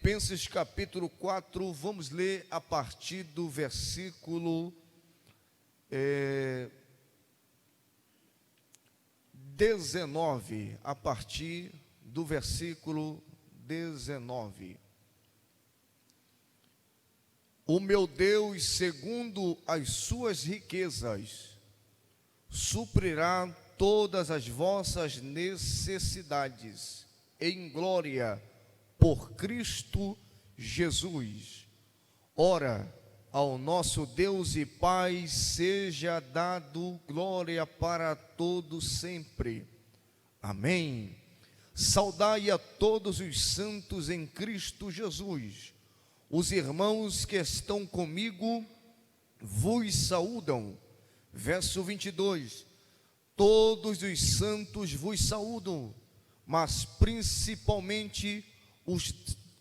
Filipenses capítulo 4, vamos ler a partir do versículo 19, a partir do versículo 19. O meu Deus, segundo as suas riquezas, suprirá todas as vossas necessidades em glória por Cristo Jesus. Ora, ao nosso Deus e Pai seja dado glória para todos sempre. Amém. Saudai a todos os santos em Cristo Jesus. Os irmãos que estão comigo vos saúdam. Verso 22. Todos os santos vos saúdam, mas principalmente os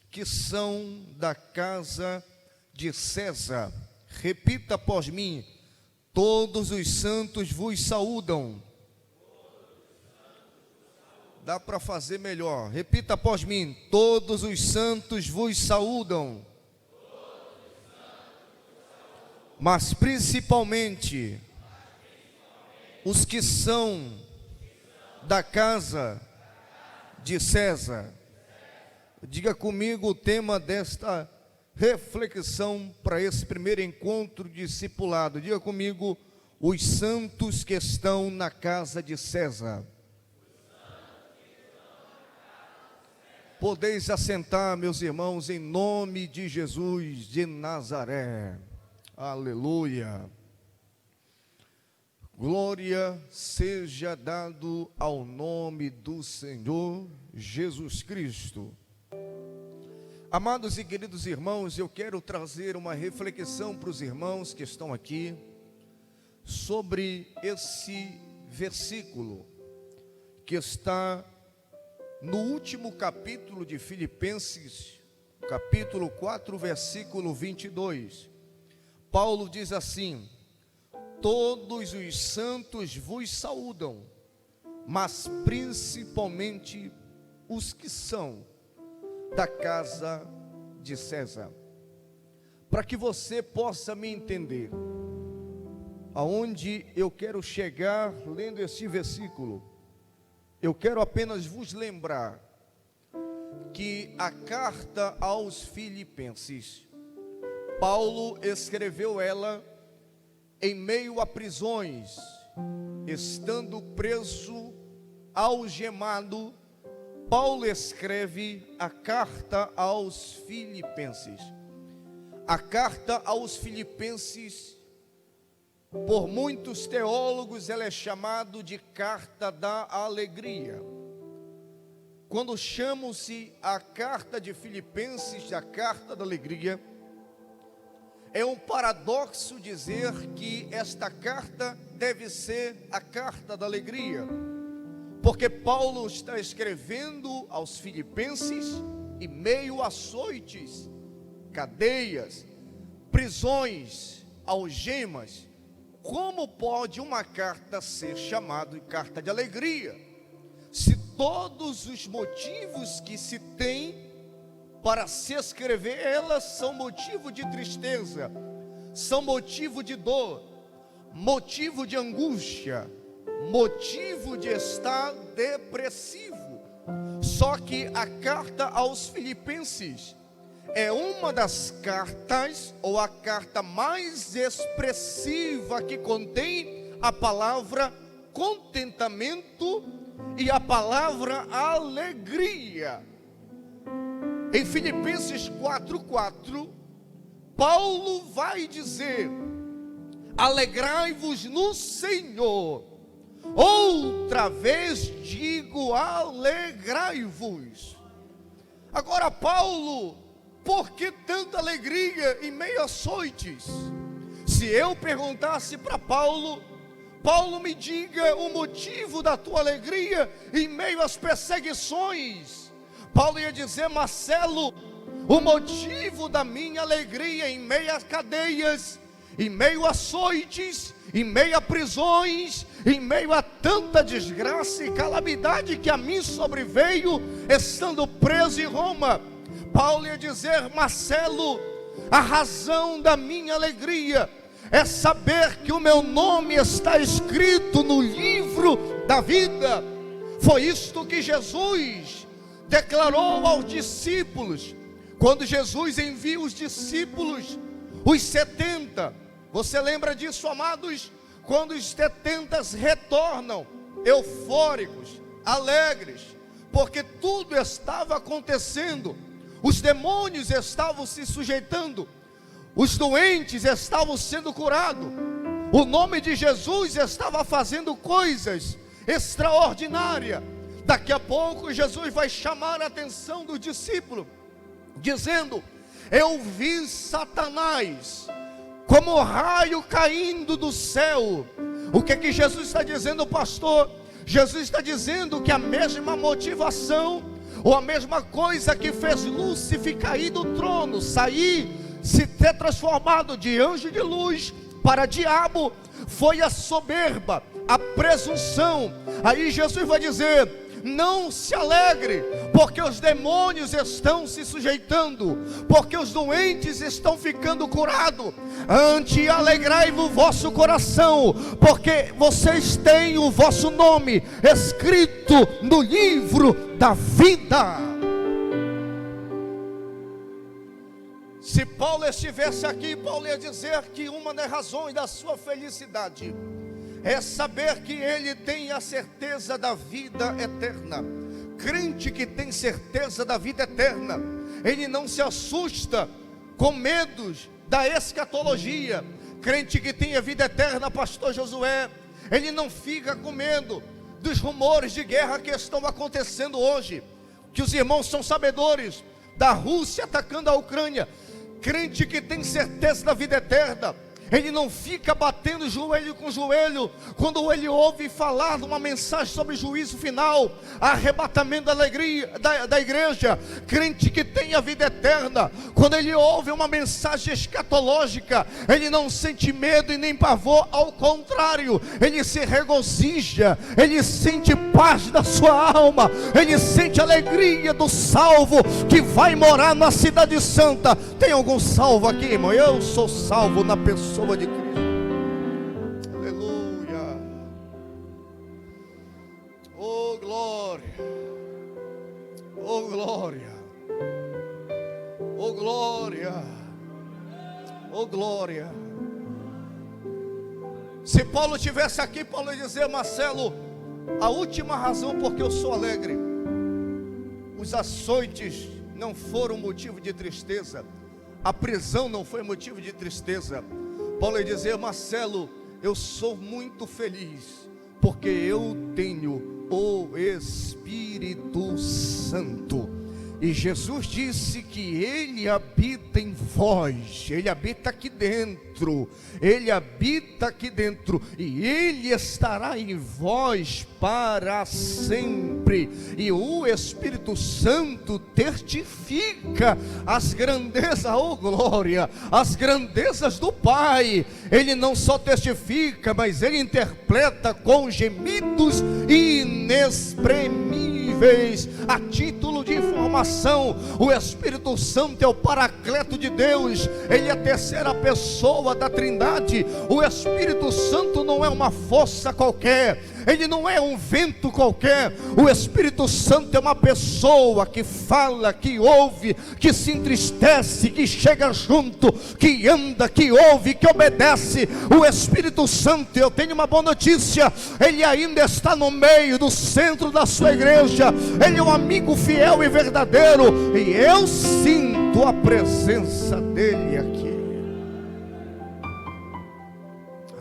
que são da casa de César. Repita após mim: todos os santos vos saúdam. Dá para fazer melhor. Repita após mim: todos os santos vos saúdam. Mas principalmente os que são da casa de César. Diga comigo o tema desta reflexão para esse primeiro encontro discipulado. Diga comigo: os santos que estão na casa de César. Podeis assentar, meus irmãos, em nome de Jesus de Nazaré. Aleluia. Glória seja dado ao nome do Senhor Jesus Cristo. Amados e queridos irmãos, eu quero trazer uma reflexão para os irmãos que estão aqui sobre esse versículo que está no último capítulo de Filipenses, capítulo 4, versículo 22. Paulo diz assim: todos os santos vos saúdam, mas principalmente os que são da casa de César. Para que você possa me entender aonde eu quero chegar lendo esse versículo, eu quero apenas vos lembrar que a carta aos Filipenses, Paulo escreveu ela em meio a prisões, estando preso, algemado. Paulo escreve a carta aos Filipenses. A carta aos Filipenses, por muitos teólogos, ela é chamada de carta da alegria. Quando chamam-se a carta de Filipenses, a carta da alegria, é um paradoxo dizer que esta carta deve ser a carta da alegria, porque Paulo está escrevendo aos Filipenses em meio a açoites, cadeias, prisões, algemas. Como pode uma carta ser chamada de carta de alegria, se todos os motivos que se tem para se escrever elas são motivo de tristeza, são motivo de dor, motivo de angústia, motivo de estar depressivo? Só que a carta aos Filipenses é uma das cartas, ou a carta mais expressiva, que contém a palavra contentamento e a palavra alegria. Em Filipenses 4:4, Paulo vai dizer: alegrai-vos no Senhor. Outra vez digo, alegrai-vos. Agora, Paulo, por que tanta alegria em meio a açoites? Se eu perguntasse para Paulo, Paulo, me diga o motivo da tua alegria em meio às perseguições, Paulo ia dizer: Marcelo, o motivo da minha alegria em meio a cadeias, em meio a açoites, em meio a prisões, em meio a tanta desgraça e calamidade que a mim sobreveio, estando preso em Roma, Paulo ia dizer: Marcelo, a razão da minha alegria é saber que o meu nome está escrito no livro da vida. Foi isto que Jesus declarou aos discípulos, quando Jesus envia os discípulos, os 70. Você lembra disso, amados? Quando os 70 retornam, eufóricos, alegres, porque tudo estava acontecendo, os demônios estavam se sujeitando, os doentes estavam sendo curados, o nome de Jesus estava fazendo coisas extraordinárias. Daqui a pouco Jesus vai chamar a atenção do discípulo, dizendo: eu vi Satanás como raio caindo do céu. O que que Jesus está dizendo, pastor? Jesus está dizendo que a mesma motivação, ou a mesma coisa que fez Lúcifer cair do trono, sair, se ter transformado de anjo de luz para diabo, foi a soberba, a presunção. Aí Jesus vai dizer: não se alegre, porque os demônios estão se sujeitando, porque os doentes estão ficando curados. Antes, alegrai-vos o vosso coração, porque vocês têm o vosso nome escrito no livro da vida. Se Paulo estivesse aqui, Paulo ia dizer que uma das razões da sua felicidade é saber que ele tem a certeza da vida eterna. Crente que tem certeza da vida eterna, ele não se assusta com medos da escatologia. Crente que tem a vida eterna, pastor Josué, ele não fica com medo dos rumores de guerra que estão acontecendo hoje, que os irmãos são sabedores da Rússia atacando a Ucrânia. Crente que tem certeza da vida eterna, ele não fica batendo joelho com joelho quando ele ouve falar de uma mensagem sobre juízo final, arrebatamento da alegria da igreja. Crente que tem a vida eterna, quando ele ouve uma mensagem escatológica, ele não sente medo e nem pavor, ao contrário, ele se regozija, ele sente paz da sua alma, ele sente alegria do salvo que vai morar na cidade santa. Tem algum salvo aqui, irmão? Eu sou salvo na pessoa de Cristo. Aleluia. Oh glória. Oh glória. Oh glória. Oh glória. Se Paulo estivesse aqui, Paulo ia dizer: Marcelo, a última razão porque eu sou alegre, os açoites não foram motivo de tristeza, a prisão não foi motivo de tristeza. Paulo ia dizer: Marcelo, eu sou muito feliz, porque eu tenho o Espírito Santo. E Jesus disse que Ele habita em vós, Ele habita aqui dentro, Ele habita aqui dentro, e Ele estará em vós para sempre. E o Espírito Santo testifica as grandezas, oh glória, as grandezas do Pai. Ele não só testifica, mas Ele interpreta com gemidos inexprimíveis. A título de informação, o Espírito Santo é o Paracleto de Deus, Ele é a terceira pessoa da Trindade. O Espírito Santo não é uma força qualquer, Ele não é um vento qualquer. O Espírito Santo é uma pessoa que fala, que ouve, que se entristece, que chega junto, que anda, que ouve, que obedece. O Espírito Santo, eu tenho uma boa notícia, Ele ainda está no meio, do centro da sua igreja. Ele é um amigo fiel e verdadeiro, e eu sinto a presença dele aqui.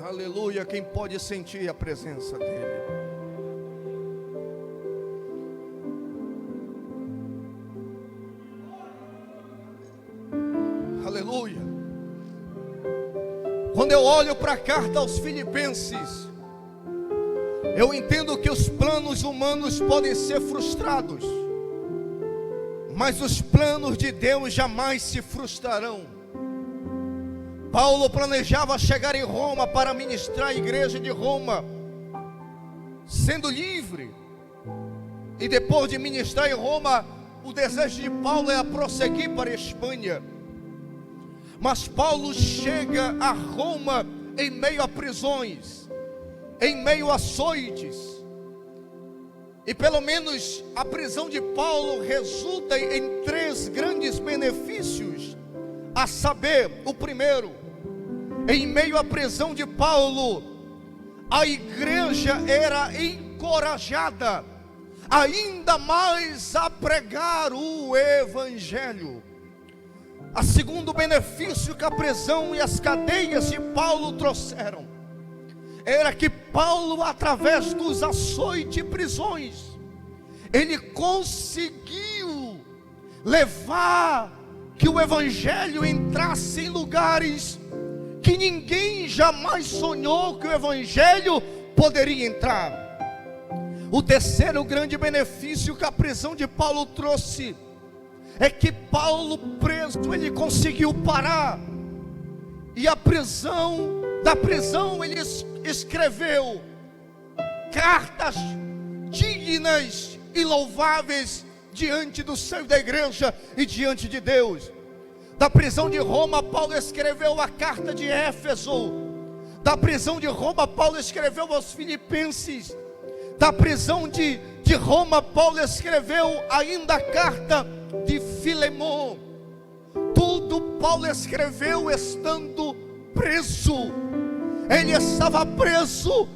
Aleluia. Quem pode sentir a presença dele? Aleluia. Quando eu olho para a carta aos Filipenses, eu entendo que os planos humanos podem ser frustrados, mas os planos de Deus jamais se frustrarão. Paulo planejava chegar em Roma para ministrar a igreja de Roma, sendo livre. E depois de ministrar em Roma, o desejo de Paulo era prosseguir para a Espanha. Mas Paulo chega a Roma em meio a prisões, em meio a açoites. E pelo menos a prisão de Paulo resulta em 3 grandes benefícios. A saber, o primeiro, em meio à prisão de Paulo, a igreja era encorajada ainda mais a pregar o evangelho. A segundo benefício que a prisão e as cadeias de Paulo trouxeram era que Paulo, através dos açoites e prisões, ele conseguiu levar que o evangelho entrasse em lugares que ninguém jamais sonhou que o evangelho poderia entrar. O terceiro grande benefício que a prisão de Paulo trouxe é que Paulo preso, ele conseguiu parar. E da prisão ele escreveu cartas dignas e louváveis diante do seio da igreja e diante de Deus. Da prisão de Roma, Paulo escreveu a carta de Éfeso. Da prisão de Roma, Paulo escreveu aos Filipenses. Da prisão de Roma, Paulo escreveu ainda a carta de Filemon. Tudo Paulo escreveu estando preso. Ele estava preso,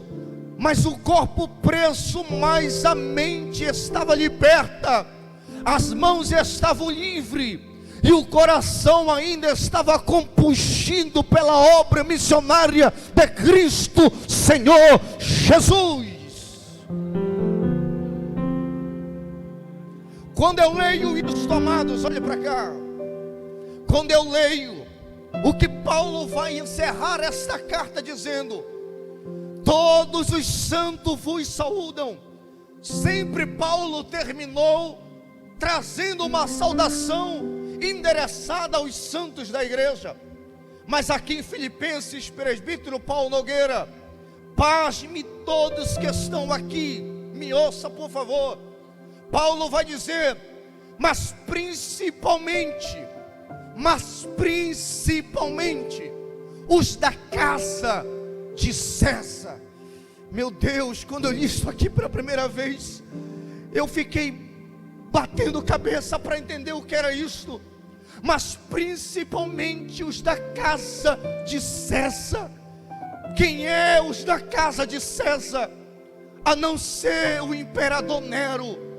mas o corpo preso, mas a mente estava liberta. As mãos estavam livres e o coração ainda estava compungido pela obra missionária de Cristo Senhor Jesus. Quando eu leio isso, amados, olhe para cá. Quando eu leio o que Paulo vai encerrar esta carta dizendo: todos os santos vos saúdam. Sempre Paulo terminou trazendo uma saudação endereçada aos santos da igreja. Mas aqui em Filipenses, presbítero Paulo Nogueira, pasme todos que estão aqui, me ouça por favor. Paulo vai dizer: mas principalmente os da casa de César. Meu Deus, quando eu li isso aqui pela primeira vez, eu fiquei batendo cabeça para entender o que era isto. Mas principalmente os da casa de César. Quem é os da casa de César? A não ser o imperador Nero.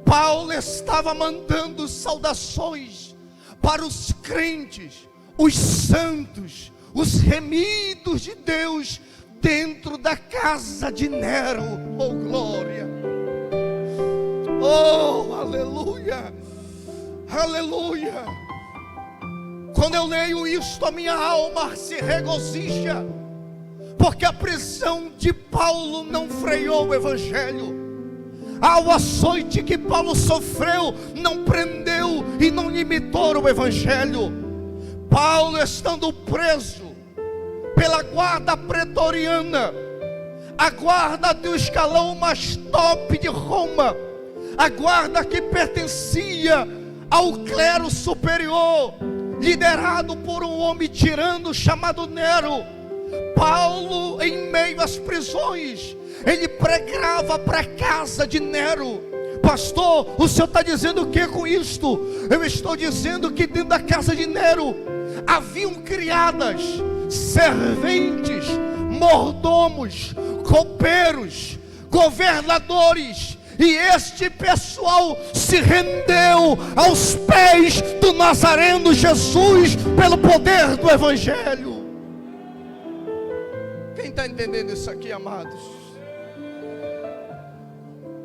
Paulo estava mandando saudações para os crentes, os santos, os remidos de Deus dentro da casa de Nero. Oh glória! Oh aleluia! Aleluia! Quando eu leio isto, a minha alma se regozija, porque a prisão de Paulo não freou o evangelho. O açoite que Paulo sofreu não prendeu e não limitou o evangelho. Paulo, estando preso pela guarda pretoriana, a guarda do escalão mais top de Roma, a guarda que pertencia ao clero superior, liderado por um homem tirano chamado Nero. Paulo, em meio às prisões, ele pregava para a casa de Nero. Pastor, o senhor está dizendo o que com isto? Eu estou dizendo que dentro da casa de Nero haviam criadas, serventes, mordomos, copeiros, governadores, e este pessoal se rendeu aos pés do Nazareno Jesus pelo poder do evangelho. Quem está entendendo isso aqui, amados?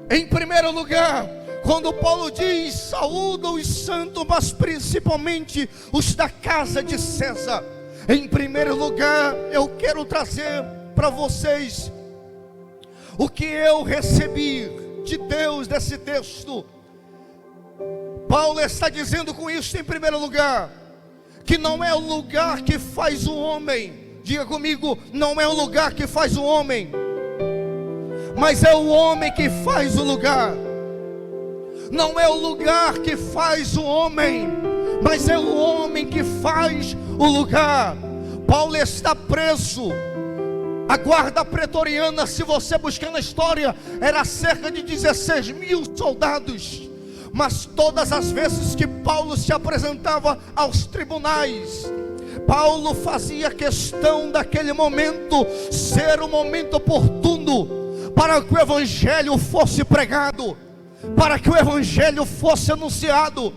Em primeiro lugar, quando Paulo diz: saúda os santos, mas principalmente os da casa de César. Em primeiro lugar, eu quero trazer para vocês o que eu recebi de Deus desse texto. Paulo está dizendo com isso, em primeiro lugar, que não é o lugar que faz o homem. Diga comigo: não é o lugar que faz o homem, mas é o homem que faz o lugar. Não é o lugar que faz o homem, mas é o homem que faz o lugar. Paulo está preso. A guarda pretoriana, se você buscar na história, era cerca de 16 mil soldados. Mas todas as vezes que Paulo se apresentava aos tribunais, Paulo fazia questão daquele momento ser um momento oportuno para que o evangelho fosse pregado, para que o evangelho fosse anunciado.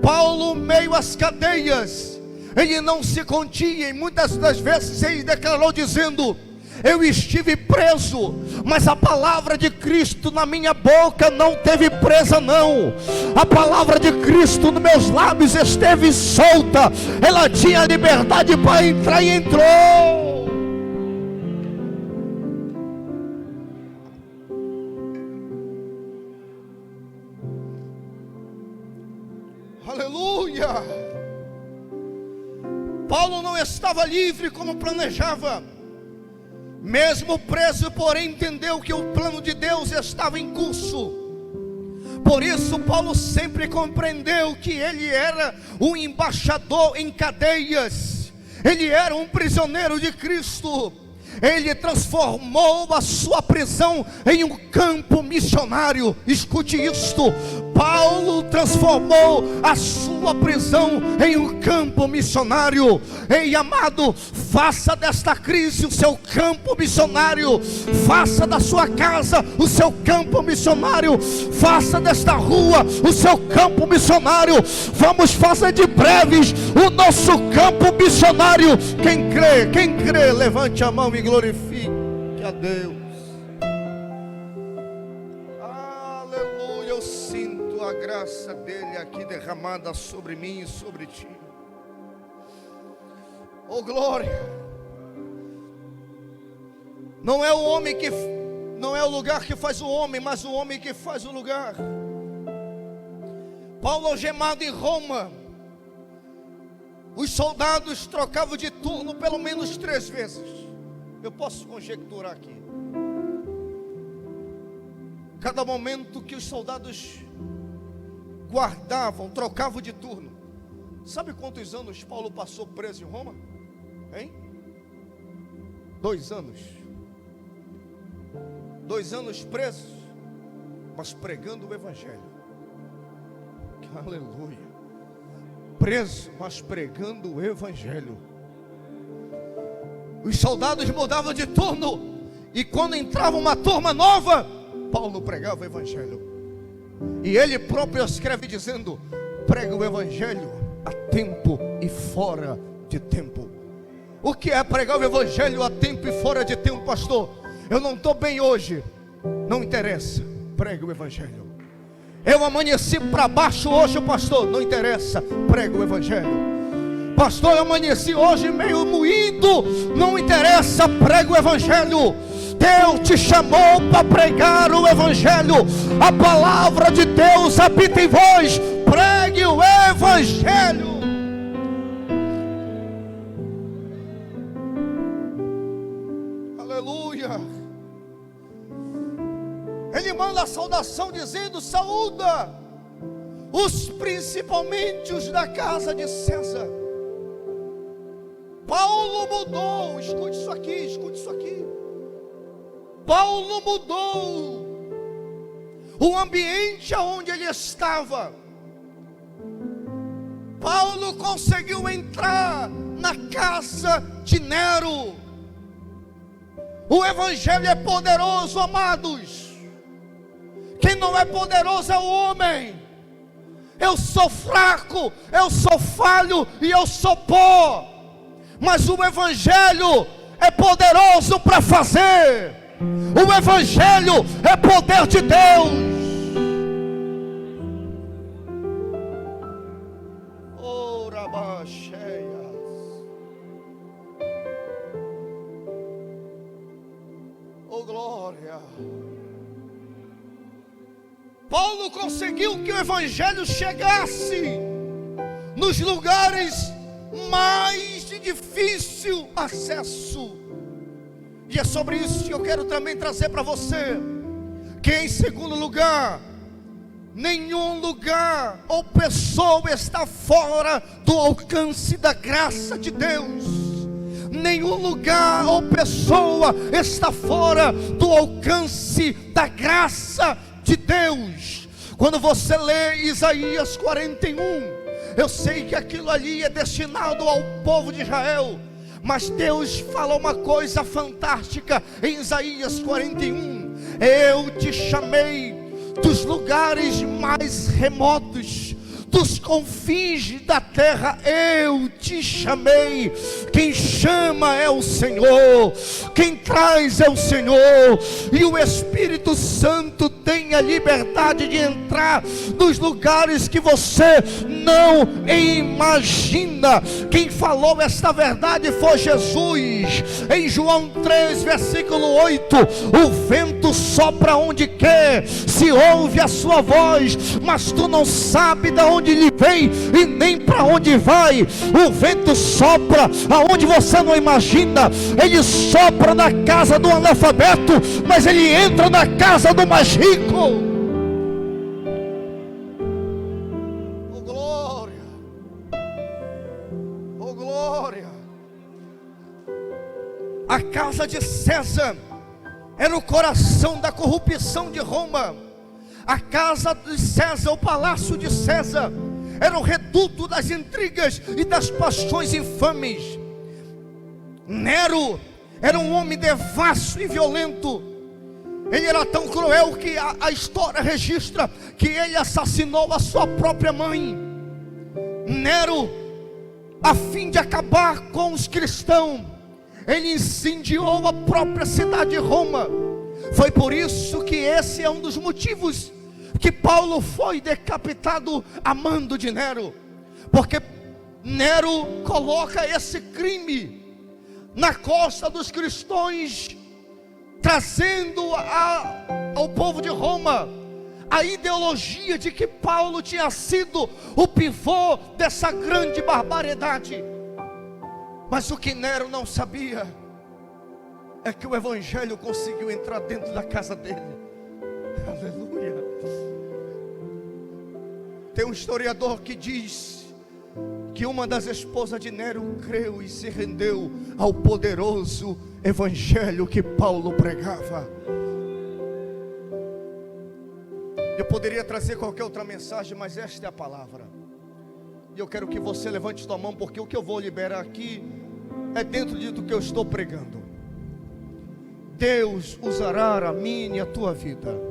Paulo, meio às cadeias, ele não se continha, e muitas das vezes ele declarou dizendo: eu estive preso, mas a palavra de Cristo na minha boca não teve presa não. A palavra de Cristo nos meus lábios esteve solta. Ela tinha liberdade para entrar e entrou. Aleluia. Paulo não estava livre como planejava. Mesmo preso, porém, entendeu que o plano de Deus estava em curso. Por isso, Paulo sempre compreendeu que ele era um embaixador em cadeias. Ele era um prisioneiro de Cristo. Ele transformou a sua prisão em um campo missionário. Escute isto: Paulo transformou a sua prisão em um campo missionário. Ei, amado, faça desta crise o seu campo missionário. Faça da sua casa o seu campo missionário. Faça desta rua o seu campo missionário. Vamos fazer de breves o nosso campo missionário. Quem crê, levante a mão e glorifique a Deus. Aleluia. Eu sinto a graça dele aqui derramada sobre mim e sobre ti. Oh, glória. Não é o lugar que faz o homem, mas o homem que faz o lugar. Paulo algemado em Roma, os soldados trocavam de turno pelo menos 3 vezes. Eu posso conjecturar aqui. Cada momento que os soldados guardavam, trocavam de turno. Sabe quantos anos Paulo passou preso em Roma? Hein? 2 anos. 2 anos preso, mas pregando o evangelho. Aleluia. Preso, mas pregando o evangelho. Os soldados mudavam de turno, e quando entrava uma turma nova, Paulo pregava o evangelho. E ele próprio escreve dizendo: prega o evangelho a tempo e fora de tempo. O que é pregar o evangelho a tempo e fora de tempo, pastor? Eu não estou bem hoje, não interessa, prega o evangelho. Eu amanheci para baixo hoje, pastor, não interessa, prega o evangelho. Pastor, eu amanheci hoje meio moído, não interessa, prega o evangelho. Deus te chamou para pregar o evangelho. A palavra de Deus habita em vós. Pregue o evangelho. Aleluia. Ele manda a saudação dizendo: saúda principalmente os da casa de César. Paulo mudou. Escute isso aqui, escute isso aqui. Paulo mudou o ambiente onde ele estava. Paulo conseguiu entrar na casa de Nero. O evangelho é poderoso, amados. Quem não é poderoso é o homem. Eu sou fraco, eu sou falho e eu sou pó. Mas o evangelho é poderoso para fazer. O evangelho é poder de Deus. Oh, rabacheias. Oh, glória. Paulo conseguiu que o evangelho chegasse nos lugares mais de difícil acesso. E é sobre isso que eu quero também trazer para você. Que em segundo lugar, Nenhum lugar ou pessoa está fora do alcance da graça de Deus. Nenhum lugar ou pessoa está fora do alcance da graça de Deus. Quando você lê Isaías 41, eu sei que aquilo ali é destinado ao povo de Israel, mas Deus falou uma coisa fantástica em Isaías 41: eu te chamei dos lugares mais remotos, dos confins da terra, eu te chamei. Quem chama é o Senhor, quem traz é o Senhor, e o Espírito Santo tem a liberdade de entrar nos lugares que você não imagina. Quem falou esta verdade foi Jesus. Em João 3, versículo 8: o vento sopra onde quer, se ouve a sua voz, mas tu não sabe de onde ele vem e nem para onde vai. O vento sopra aonde você não imagina. Ele sopra na casa do analfabeto, mas ele entra na casa do mais rico. Oh glória, oh glória. A casa de César era o coração da corrupção de Roma. A casa de César, o palácio de César, era o reduto das intrigas e das paixões infames. Nero era um homem devasso e violento. Ele era tão cruel que a história registra que ele assassinou a sua própria mãe. Nero, a fim de acabar com os cristãos, ele incendiou a própria cidade de Roma. Foi por isso que esse é um dos motivos que Paulo foi decapitado a mando de Nero, porque Nero coloca esse crime na costa dos cristãos, trazendo ao povo de Roma a ideologia de que Paulo tinha sido o pivô dessa grande barbaridade. Mas o que Nero não sabia é que o evangelho conseguiu entrar dentro da casa dele. Aleluia. Tem um historiador que diz que uma das esposas de Nero creu e se rendeu ao poderoso evangelho que Paulo pregava. Eu poderia trazer qualquer outra mensagem, mas esta é a palavra. E eu quero que você levante sua mão, porque o que eu vou liberar aqui é dentro do que eu estou pregando. Deus usará a minha e a tua vida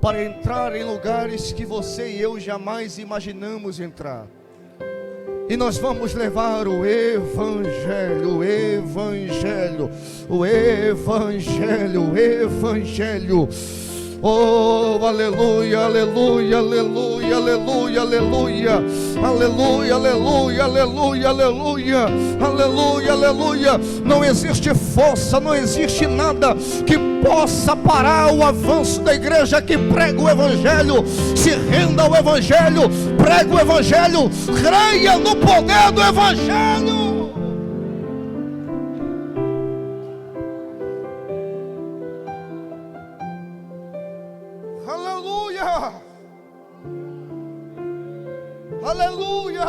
para entrar em lugares que você e eu jamais imaginamos entrar. E nós vamos levar o Evangelho, o Evangelho, o Evangelho, o Evangelho. Oh, aleluia, aleluia, aleluia, aleluia, aleluia, aleluia, aleluia, aleluia, aleluia, aleluia, aleluia. Não existe força, não existe nada que possa parar o avanço da igreja que prega o Evangelho. Se renda ao Evangelho, prega o Evangelho, creia no poder do Evangelho. Aleluia, aleluia,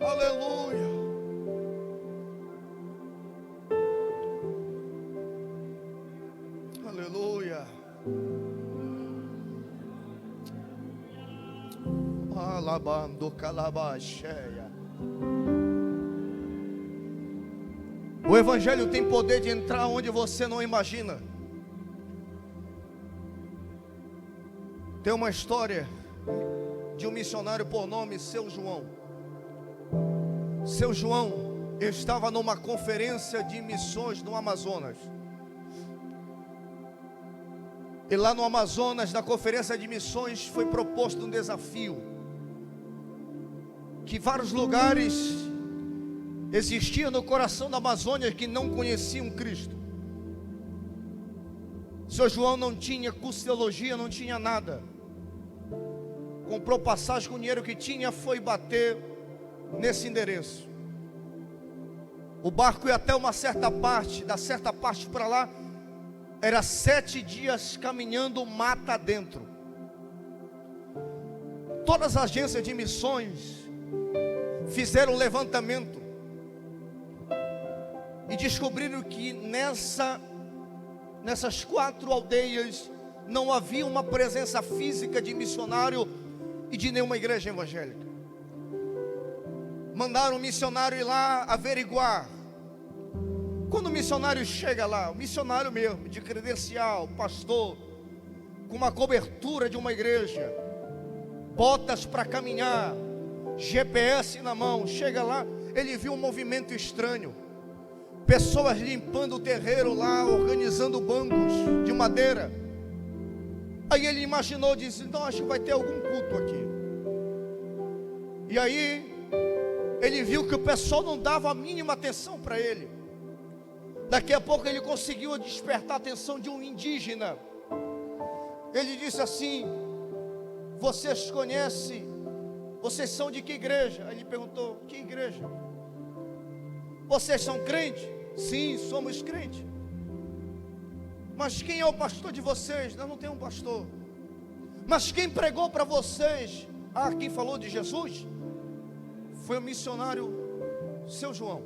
aleluia. Aleluia. Alabando calabacheia. O Evangelho tem poder de entrar onde você não imagina. Tem uma história de um missionário por nome Seu João. Seu João estava numa conferência de missões no Amazonas. E lá no Amazonas, na conferência de missões, foi proposto um desafio: que vários lugares existiam no coração da Amazônia que não conheciam Cristo. Seu João não tinha curso de teologia, não tinha nada. Comprou passagem com o dinheiro que tinha, foi bater nesse endereço. O barco ia até uma certa parte, da certa parte para lá, Era 7 dias caminhando mata dentro. Todas as agências de missões fizeram um levantamento e descobriram que nessas 4 aldeias não havia uma presença física de missionário e de nenhuma igreja evangélica. Mandaram um missionário ir lá averiguar. Quando o missionário chega lá, o missionário mesmo, de credencial, pastor, com uma cobertura de uma igreja, botas para caminhar, GPS na mão, chega lá, ele viu um movimento estranho, pessoas limpando o terreiro lá, organizando bancos de madeira. Aí ele imaginou, disse, então acho que vai ter algum culto aqui. E aí ele viu que o pessoal não dava a mínima atenção para ele. Daqui a pouco ele conseguiu despertar a atenção de um indígena. Ele disse assim: vocês conhecem, vocês são de que igreja? Aí ele perguntou: que igreja? Vocês são crentes? Sim, somos crentes. Mas quem é o pastor de vocês? Nós não temos um pastor. Mas quem pregou para vocês? Ah, quem falou de Jesus? Foi o missionário Seu João.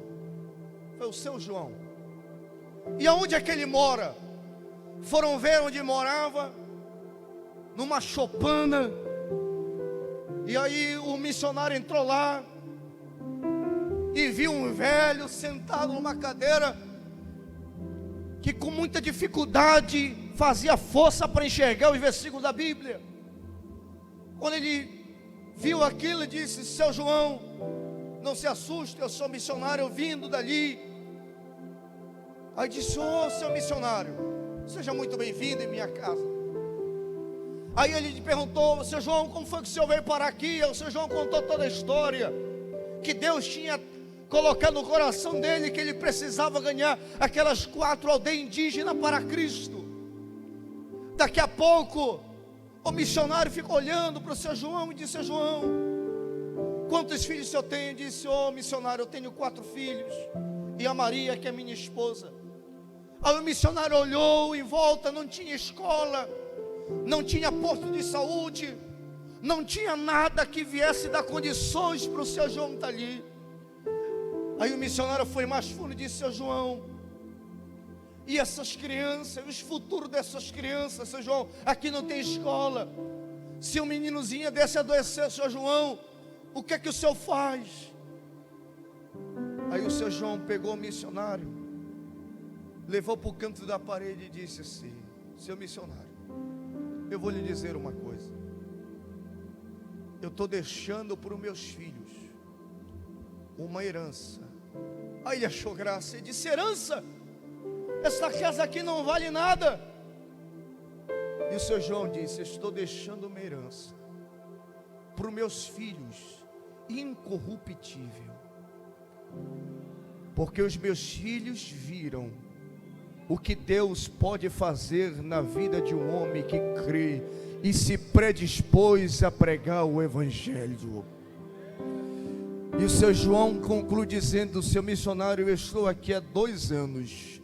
Foi o Seu João. E aonde é que ele mora? Foram ver onde morava, numa choupana. E aí o missionário entrou lá e viu um velho sentado numa cadeira, que com muita dificuldade fazia força para enxergar os versículos da Bíblia. Quando ele viu aquilo, ele disse: Seu João, não se assuste, eu sou missionário vindo dali. Aí disse: ô seu missionário, seja muito bem-vindo em minha casa. Aí ele lhe perguntou: seu João, como foi que o senhor veio parar aqui? E o seu João contou toda a história, que Deus tinha colocado no coração dele, que ele precisava ganhar aquelas 4 aldeias indígenas para Cristo. Daqui a pouco o missionário ficou olhando para o seu João e disse: seu João, quantos filhos o senhor tem? Ele disse: ô missionário, eu tenho 4 filhos, e a Maria, que é minha esposa. Aí o missionário olhou em volta, não tinha escola, não tinha posto de saúde, não tinha nada que viesse dar condições para o seu João estar ali. Aí o missionário foi mais fundo e disse: seu João, e essas crianças, os futuros dessas crianças, seu João, aqui não tem escola. Se um meninozinho desse adoecer, seu João, o que é que o senhor faz? Aí o seu João pegou o missionário, levou para o canto da parede e disse assim: seu missionário, eu vou lhe dizer uma coisa. Eu estou deixando para os meus filhos uma herança. Aí ele achou graça e disse: herança? Essa casa aqui não vale nada. E o seu João disse: eu estou deixando uma herança para os meus filhos, incorruptível. Porque os meus filhos viram o que Deus pode fazer na vida de um homem que crê e se predispôs a pregar o Evangelho. E o seu João conclui dizendo: seu missionário, eu estou aqui há 2 anos.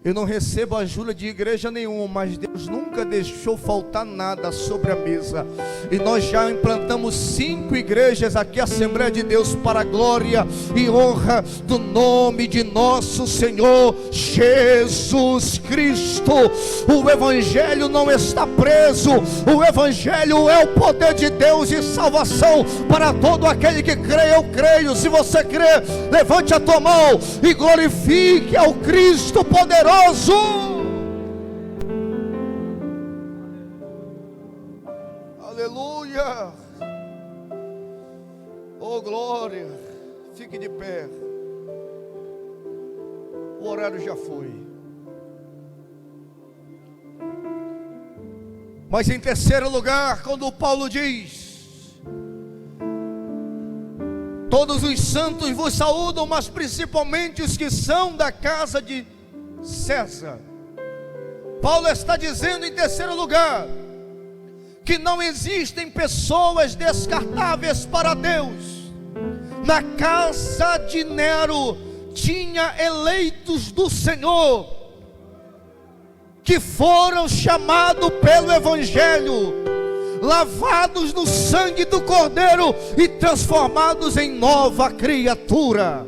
Eu não recebo ajuda de igreja nenhuma, mas Deus nunca deixou faltar nada sobre a mesa. E nós já implantamos 5 igrejas aqui, Assembleia de Deus, para a glória e honra do nome de nosso Senhor Jesus Cristo. O Evangelho não está preso. O Evangelho é o poder de Deus e salvação para todo aquele que crê. Eu creio. Se você crê, levante a tua mão e glorifique ao Cristo poderoso. Aleluia. Oh glória. Fique de pé. O horário já foi. Mas em terceiro lugar, quando Paulo diz: todos os santos vos saúdam, mas principalmente os que são da casa de César. Paulo está dizendo em terceiro lugar que não existem pessoas descartáveis para Deus. Na casa de Nero tinha eleitos do Senhor, que foram chamados pelo Evangelho, lavados no sangue do Cordeiro e transformados em nova criatura.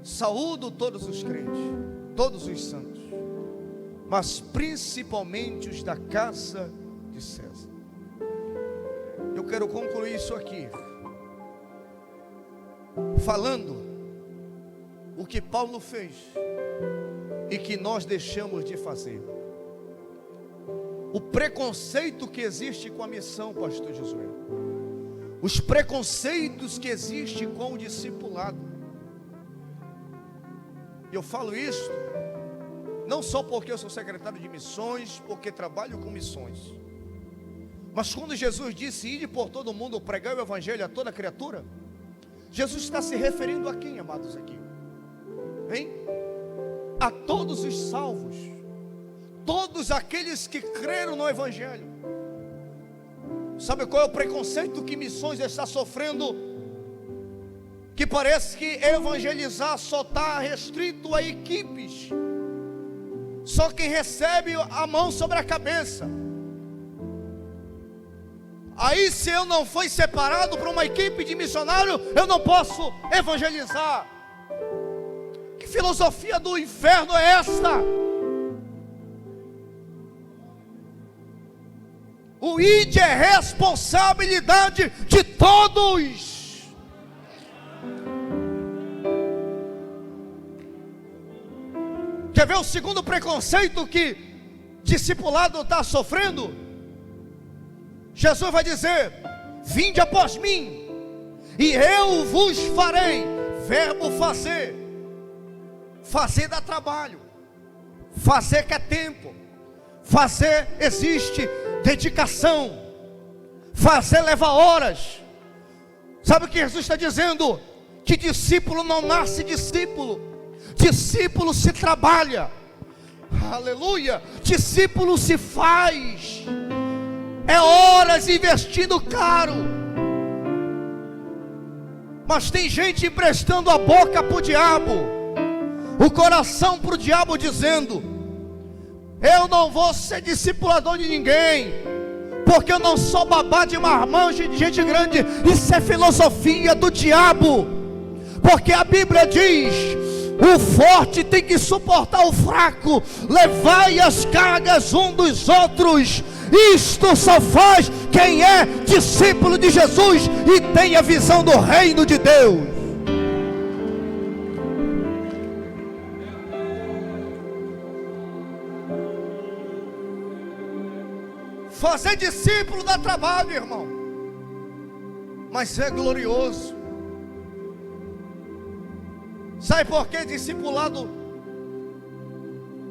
Saúdo todos os crentes, todos os santos, mas principalmente os da casa de César. Eu quero concluir isso aqui, falando o que Paulo fez e que nós deixamos de fazer. O preconceito que existe com a missão, pastor Josué. Os preconceitos que existem com o discipulado. Eu falo isso não só porque eu sou secretário de missões, porque trabalho com missões, mas quando Jesus disse: ide por todo mundo, pregar o evangelho a toda criatura, Jesus está se referindo a quem, amados, aqui? Hein? A todos os salvos, todos aqueles que creram no evangelho. Sabe qual é o preconceito que missões está sofrendo? Que parece que evangelizar só está restrito a equipes, só quem recebe a mão sobre a cabeça. Aí, se eu não fui separado para uma equipe de missionário, eu não posso evangelizar. Que filosofia do inferno é esta? O ID é responsabilidade de todos. Quer ver o segundo preconceito que discipulado está sofrendo? Jesus vai dizer: vinde após mim, e eu vos farei. Verbo fazer. Fazer dá trabalho. Fazer quer tempo. Fazer existe dedicação. Fazer leva horas. Sabe o que Jesus está dizendo? Que discípulo não nasce discípulo. Discípulo se trabalha. Aleluia. Discípulo se faz. É horas investindo caro. Mas tem gente emprestando a boca para o diabo, o coração para o diabo, dizendo: eu não vou ser discipulador de ninguém, porque eu não sou babá de marmanjo e de gente grande. Isso é filosofia do diabo. Porque a Bíblia diz: o forte tem que suportar o fraco, levai as cargas um dos outros. Isto só faz quem é discípulo de Jesus e tem a visão do reino de Deus. Fazer discípulo dá trabalho, irmão, mas é glorioso. Sabe por que discipulado?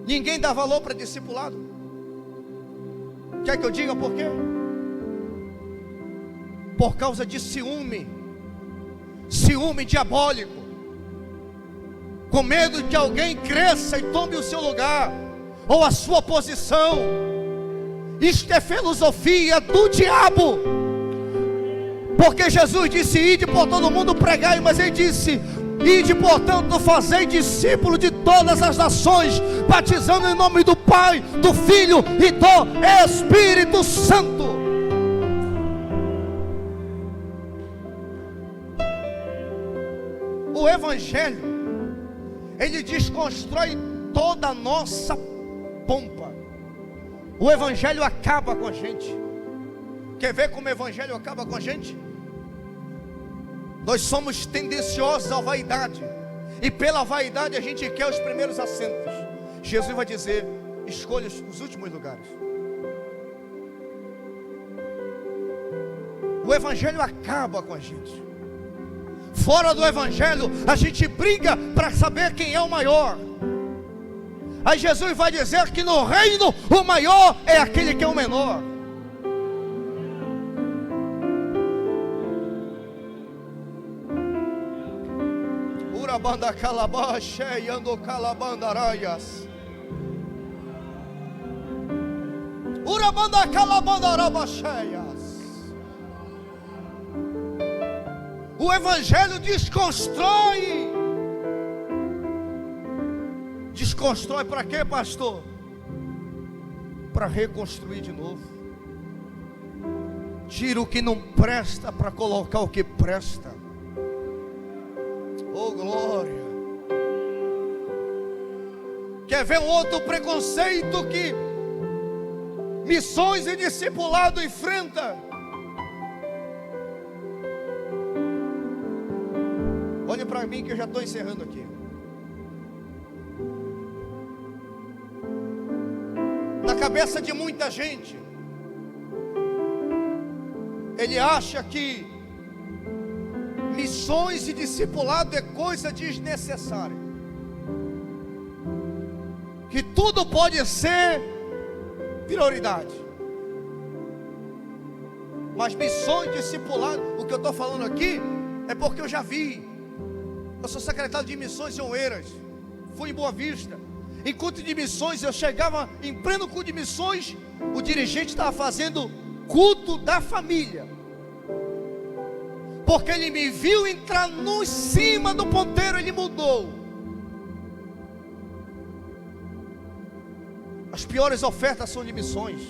Ninguém dá valor para discipulado. Quer que eu diga por quê? Por causa de ciúme. Ciúme diabólico. Com medo de que alguém cresça e tome o seu lugar, ou a sua posição. Isto é filosofia do diabo. Porque Jesus disse: ide por todo mundo pregai, mas ele disse: ide, portanto, fazei discípulo de todas as nações, batizando em nome do Pai, do Filho e do Espírito Santo. O Evangelho, ele desconstrói toda a nossa pompa. O Evangelho acaba com a gente. Quer ver como o Evangelho acaba com a gente? Nós somos tendenciosos à vaidade, e pela vaidade a gente quer os primeiros assentos. Jesus vai dizer: escolha os últimos lugares. O Evangelho acaba com a gente. Fora do Evangelho a gente briga para saber quem é o maior. Aí Jesus vai dizer que no reino o maior é aquele que é o menor. Urabanda calabaxe e ando calabandaraias. Urabanda calabandarabacheias. O Evangelho desconstrói desconstrói para quê, pastor? Para reconstruir de novo. Tira o que não presta para colocar o que presta. Oh glória. Quer ver um outro preconceito que missões e discipulado enfrenta? Olhe para mim que eu já estou encerrando aqui. Na cabeça de muita gente, ele acha que missões e discipulado é coisa desnecessária, que tudo pode ser prioridade. Mas missões e discipulado, o que eu estou falando aqui é porque eu já vi. Eu sou secretário de missões em Oeiras, fui em Boa Vista. Em culto de missões, eu chegava em pleno culto de missões, o dirigente estava fazendo culto da família, porque ele me viu entrar no cima do ponteiro, ele mudou. As piores ofertas são de missões.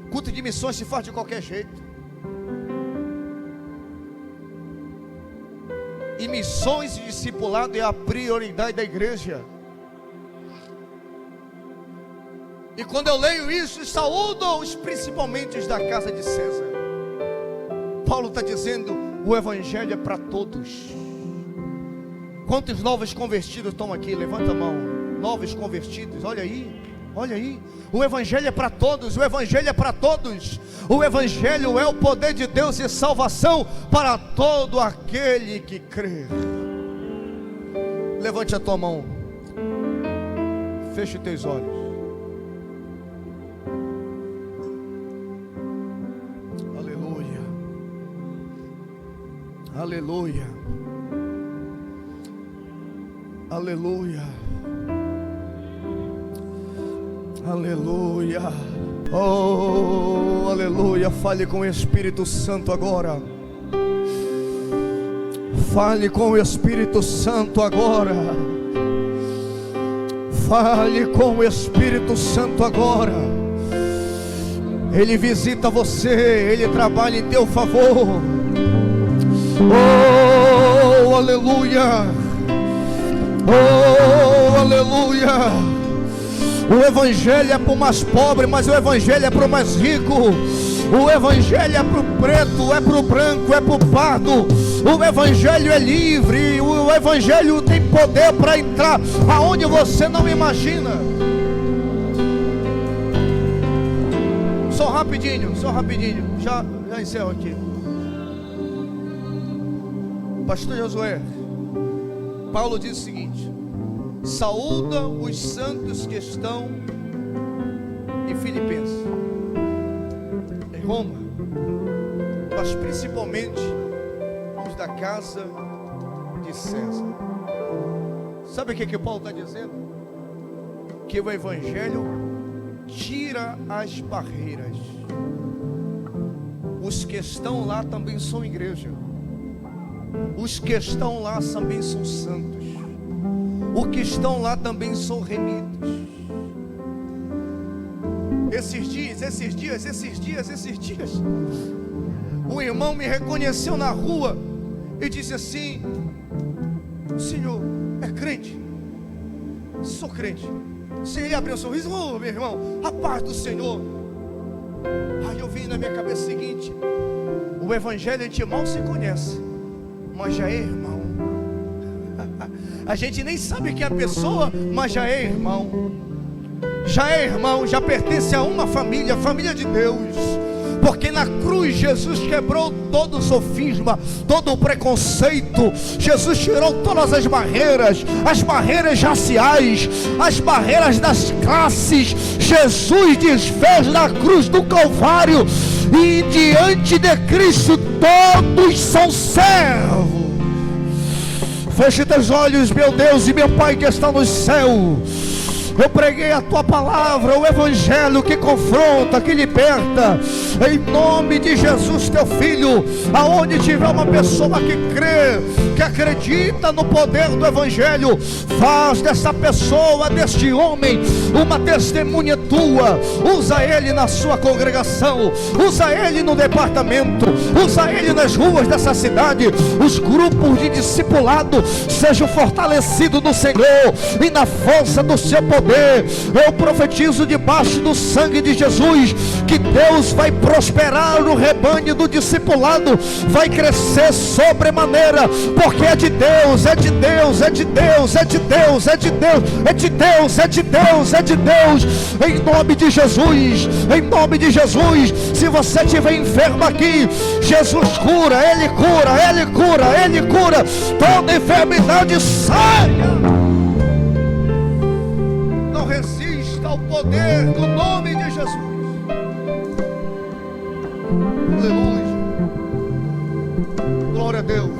Culto de missões se faz de qualquer jeito. E missões e discipulado é a prioridade da igreja. E quando eu leio isso, saúdo-os principalmente os da casa de César. Paulo está dizendo, o evangelho é para todos. Quantos novos convertidos estão aqui? Levanta a mão. Novos convertidos, olha aí. Olha aí, o evangelho é para todos, o evangelho é para todos. O evangelho é o poder de Deus e salvação para todo aquele que crê. Levante a tua mão, feche os teus olhos. Aleluia, aleluia, aleluia. Aleluia, oh, aleluia. Fale com o Espírito Santo agora. Fale com o Espírito Santo agora. Fale com o Espírito Santo agora. Ele visita você, ele trabalha em teu favor. Oh, aleluia, oh, aleluia. O evangelho é para o mais pobre, mas o evangelho é para o mais rico. O evangelho é para o preto, é para o branco, é para o pardo. O evangelho é livre. O evangelho tem poder para entrar aonde você não imagina. Só rapidinho, já encerro aqui. Pastor Josué, Paulo diz o seguinte: saúda os santos que estão em Filipenses, em Roma, mas principalmente os da casa de César. Sabe o que Paulo está dizendo? Que o evangelho tira as barreiras. Os que estão lá também são igreja. Os que estão lá também são santos. Os que estão lá também são remidos. Esses dias, um irmão me reconheceu na rua e disse assim: o senhor é crente? Sou crente. Ele abriu um sorriso: oh, meu irmão, a paz do Senhor. Aí eu vi na minha cabeça o seguinte: o evangelho a gente mal se conhece, mas já é irmão. A gente nem sabe quem é a pessoa, mas já é irmão. Já é irmão, já pertence a uma família, a família de Deus. Porque na cruz Jesus quebrou todo o sofisma, todo o preconceito. Jesus tirou todas as barreiras raciais, as barreiras das classes. Jesus desfez na cruz do Calvário. E diante de Cristo todos são servos. Feche teus olhos, meu Deus e meu Pai que está no céu. Eu preguei a tua palavra, o evangelho que confronta, que liberta. em nome de Jesus, teu filho. Aonde tiver uma pessoa que crê, que acredita no poder do Evangelho, faz dessa pessoa, deste homem, uma testemunha tua. Usa ele na sua congregação, usa ele no departamento, usa ele nas ruas dessa cidade. Os grupos de discipulado sejam fortalecidos no Senhor e na força do seu poder. Eu profetizo debaixo do sangue de Jesus que Deus vai prosperar o rebanho do discipulado, vai crescer sobremaneira, porque é de Deus, é de Deus, é de Deus, é de Deus, é de Deus, é de Deus, é de Deus, é de Deus. Em nome de Jesus, em nome de Jesus. Se você estiver enfermo aqui, Jesus cura, Ele cura, Ele cura, Ele cura. Toda enfermidade saia. Não resista ao poder do nome de Jesus. Aleluia. Glória a Deus.